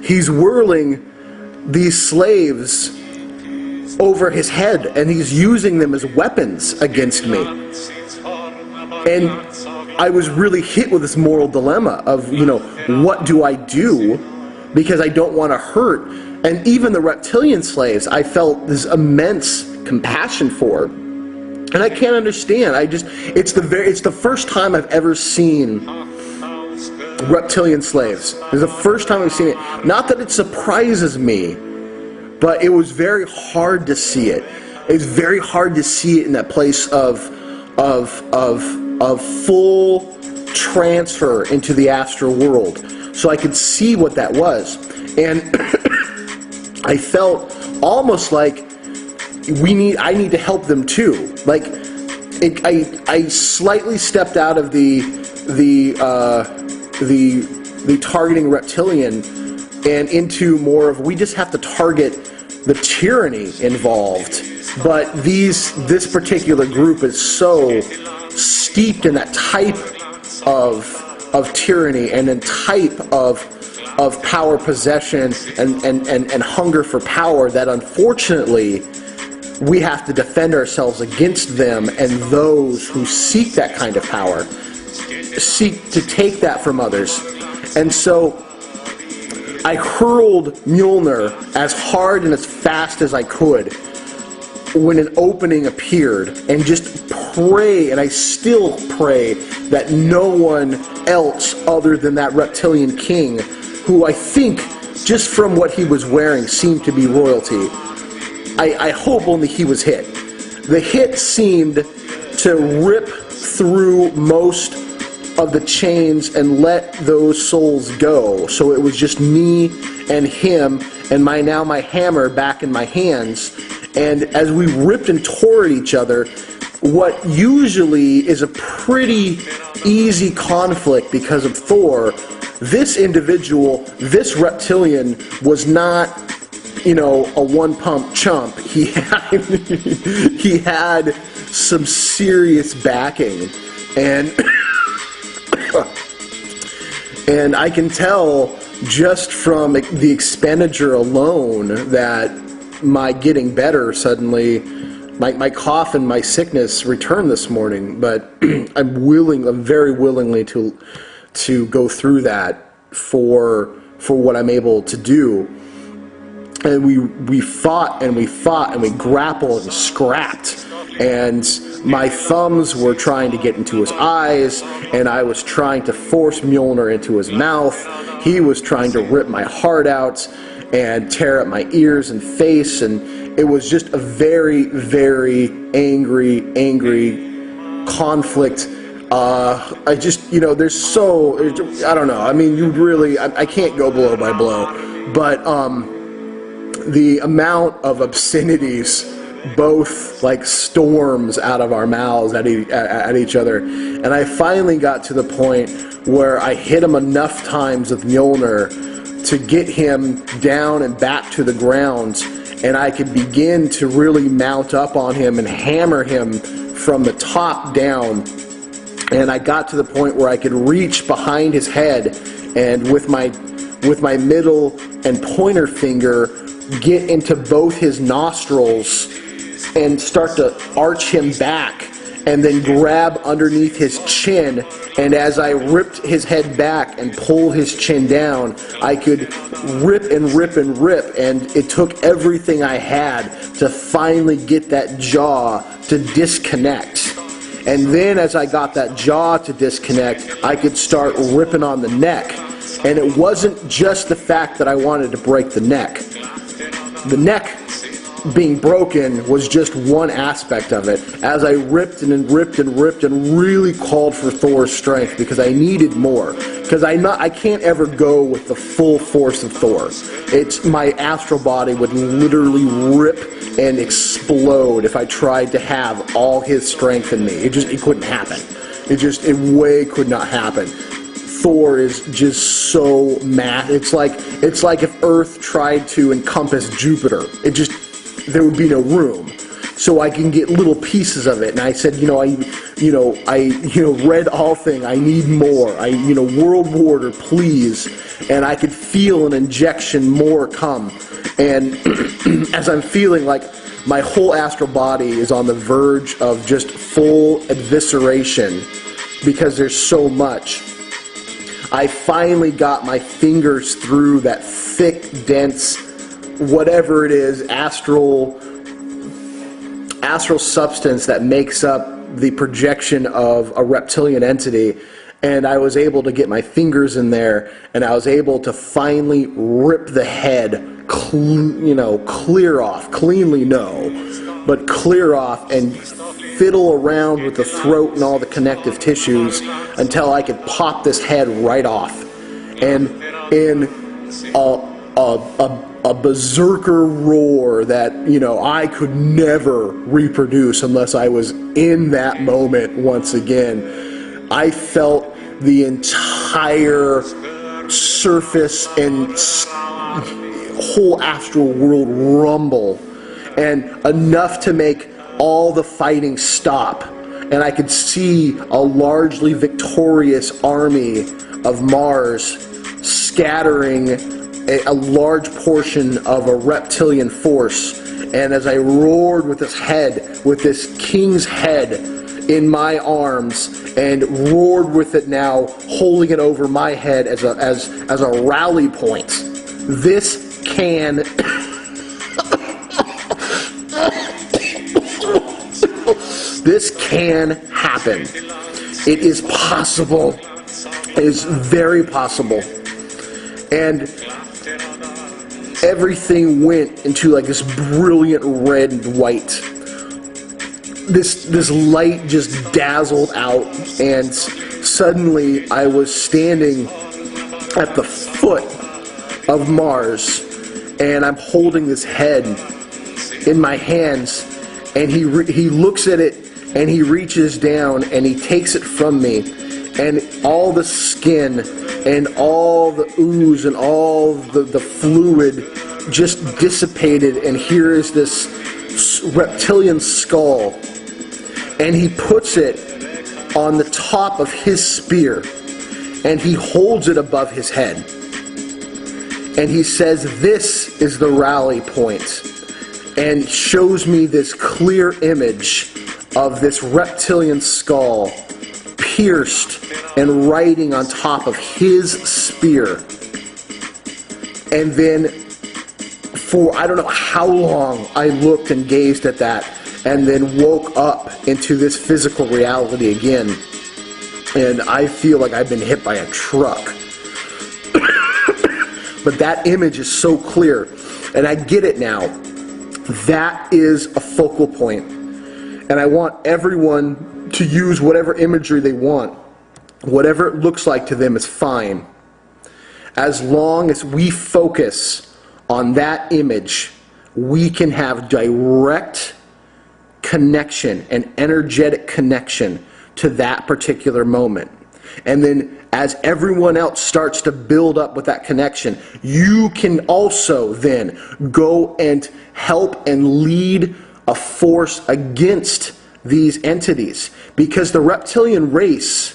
he's whirling these slaves over his head, and he's using them as weapons against me. And I was really hit with this moral dilemma of, you know, what do I do? Because I don't want to hurt. And even the reptilian slaves, I felt this immense compassion for. And I can't understand. It's the first time I've ever seen reptilian slaves. It's the first time I've seen it. Not that it surprises me, but it was very hard to see it. It was very hard to see it in that place of full transfer into the astral world. So I could see what that was. And I felt almost like I need to help them too. Like I slightly stepped out of the targeting reptilian and into more of, we just have to target the tyranny involved. But this particular group is so steeped in that type of tyranny and in type of power possession and hunger for power that unfortunately we have to defend ourselves against them and those who seek that kind of power, seek to take that from others. And so I hurled Mjolnir as hard and as fast as I could when an opening appeared, and just pray, and I still pray, that no one else other than that reptilian king, who I think, just from what he was wearing, seemed to be royalty. I hope only he was hit. The hit seemed to rip through most of the chains and let those souls go. So it was just me and him and my hammer back in my hands. And as we ripped and tore at each other, what usually is a pretty easy conflict because of Thor, this individual, this reptilian, was not, you know, a one-pump chump. He had some serious backing, and and I can tell just from the expenditure alone that my getting better suddenly, my cough and my sickness returned this morning. But I'm very willingly to go through that for what I'm able to do. And we fought and we grappled and scrapped, and my thumbs were trying to get into his eyes, and I was trying to force Mjolnir into his mouth. He was trying to rip my heart out and tear up my ears and face, and it was just a very, very angry conflict. I just, you know, I don't know, I mean, I can't go blow by blow, but the amount of obscenities, both like storms out of our mouths at each other, and I finally got to the point where I hit him enough times with Mjolnir to get him down and back to the ground, and I could begin to really mount up on him and hammer him from the top down. And I got to the point where I could reach behind his head and with my middle and pointer finger get into both his nostrils and start to arch him back, and then grab underneath his chin, and as I ripped his head back and pulled his chin down, I could rip and rip and rip, and it took everything I had to finally get that jaw to disconnect. And then as I got that jaw to disconnect, I could start ripping on the neck. And it wasn't just the fact that I wanted to break the neck. The neck being broken was just one aspect of it, as I ripped and ripped and ripped and really called for Thor's strength, because I needed more. Because I can't ever go with the full force of Thor. My astral body would literally rip and explode if I tried to have all his strength in me. It couldn't happen. It way could not happen. Thor is just so mad. It's like if Earth tried to encompass Jupiter. There would be no room. so I can get little pieces of it. And I said, red all thing, I need more. World Warder, please. And I could feel an injection more come. And as I'm feeling like my whole astral body is on the verge of just full evisceration because there's so much, I finally got my fingers through that thick, dense, whatever it is, astral substance that makes up the projection of a reptilian entity, and I was able to get my fingers in there, and I was able to finally rip the head clear off, cleanly no, but clear off, and fiddle around with the throat and all the connective tissues until I could pop this head right off. And in a berserker roar that I could never reproduce unless I was in that moment once again, I felt the entire surface and whole astral world rumble, and enough to make all the fighting stop, and I could see a largely victorious army of Mars scattering a large portion of a reptilian force. And as I roared with this head, with this king's head in my arms, and roared with it now, holding it over my head as a rally point, this can this can happen. It is possible. It is very possible. And everything went into like this brilliant red and white. This light just dazzled out, and suddenly I was standing at the foot of Mars, and I'm holding this head in my hands, and he looks at it, and he reaches down and he takes it from me, and all the skin and all the ooze and all the fluid just dissipated, and here is this reptilian skull, and he puts it on the top of his spear, and he holds it above his head, and he says, "This is the rally point," and shows me this clear image of this reptilian skull pierced and riding on top of his spear. And then for I don't know how long I looked and gazed at that, and then woke up into this physical reality again, and I feel like I've been hit by a truck. But that image is so clear, and I get it now. That is a focal point. And I want everyone to use whatever imagery they want. Whatever it looks like to them is fine. As long as we focus on that image, we can have direct connection and energetic connection to that particular moment. And then as everyone else starts to build up with that connection, you can also then go and help and lead a force against these entities, because the reptilian race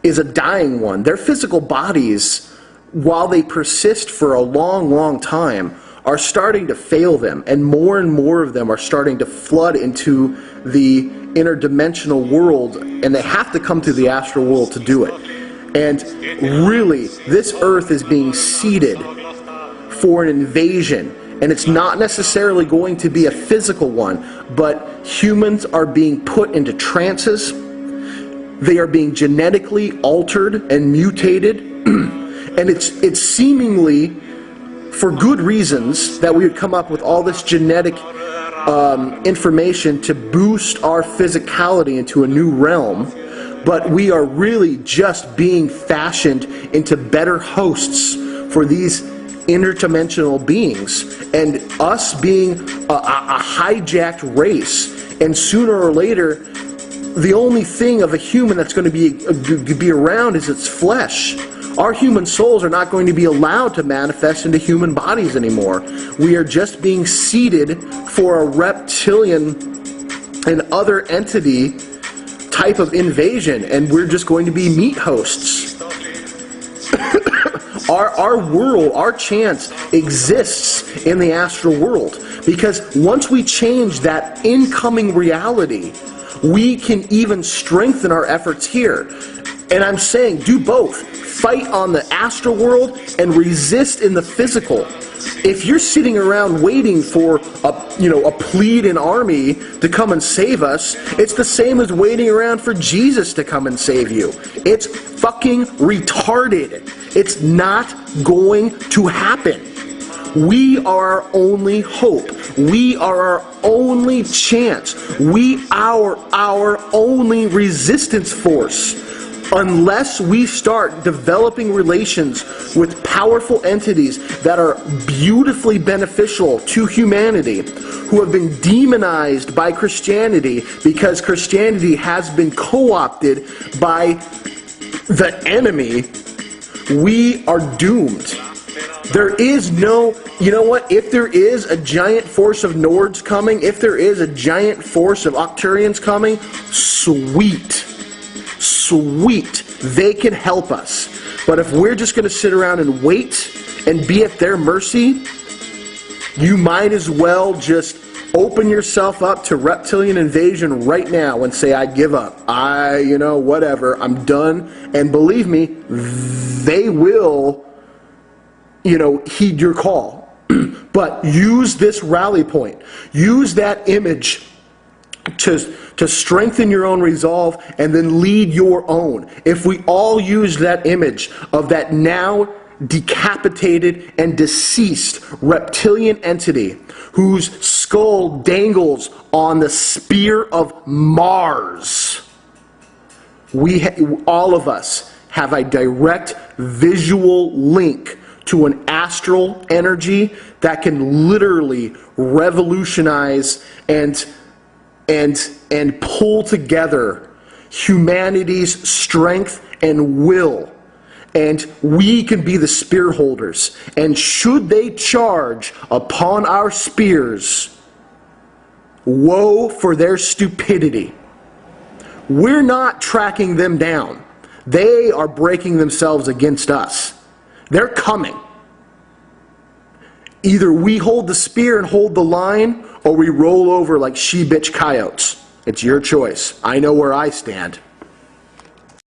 is a dying one. Their physical bodies, while they persist for a long, long time, are starting to fail them, and more of them are starting to flood into the interdimensional world, and they have to come to the astral world to do it. And really, this earth is being seeded for an invasion. And it's not necessarily going to be a physical one, but humans are being put into trances. They are being genetically altered and mutated. And it's seemingly for good reasons that we would come up with all this genetic information to boost our physicality into a new realm. But we are really just being fashioned into better hosts for these interdimensional beings, and us being a hijacked race, and sooner or later the only thing of a human that's going to be around is its flesh. Our human souls are not going to be allowed to manifest into human bodies anymore. We are just being seeded for a reptilian an other entity type of invasion, and we're just going to be meat hosts. Our world, our chance exists in the astral world, because once we change that incoming reality, we can even strengthen our efforts here. And I'm saying do both. Fight on the astral world and resist in the physical. If you're sitting around waiting for a pleading army to come and save us, it's the same as waiting around for Jesus to come and save you. It's fucking retarded. It's not going to happen. We are our only hope. We are our only chance. We are our only resistance force. Unless we start developing relations with powerful entities that are beautifully beneficial to humanity, who have been demonized by Christianity because Christianity has been co-opted by the enemy, we are doomed. There is no, you know what, if there is a giant force of Nords coming, if there is a giant force of Octurians coming, sweet. Sweet, they can help us. But if we're just going to sit around and wait and be at their mercy, you might as well just open yourself up to reptilian invasion right now and say, I give up. Whatever, I'm done. And believe me, they will, heed your call. But use this rally point. Use that image to strengthen your own resolve and then lead your own. If we all use that image of that now decapitated and deceased reptilian entity whose skull dangles on the spear of Mars, all of us have a direct visual link to an astral energy that can literally revolutionize and pull together humanity's strength and will. And we can be the spear holders. And should they charge upon our spears, woe for their stupidity. We're not tracking them down. They are breaking themselves against us. They're coming. Either we hold the spear and hold the line, or we roll over like she-bitch coyotes. It's your choice. I know where I stand.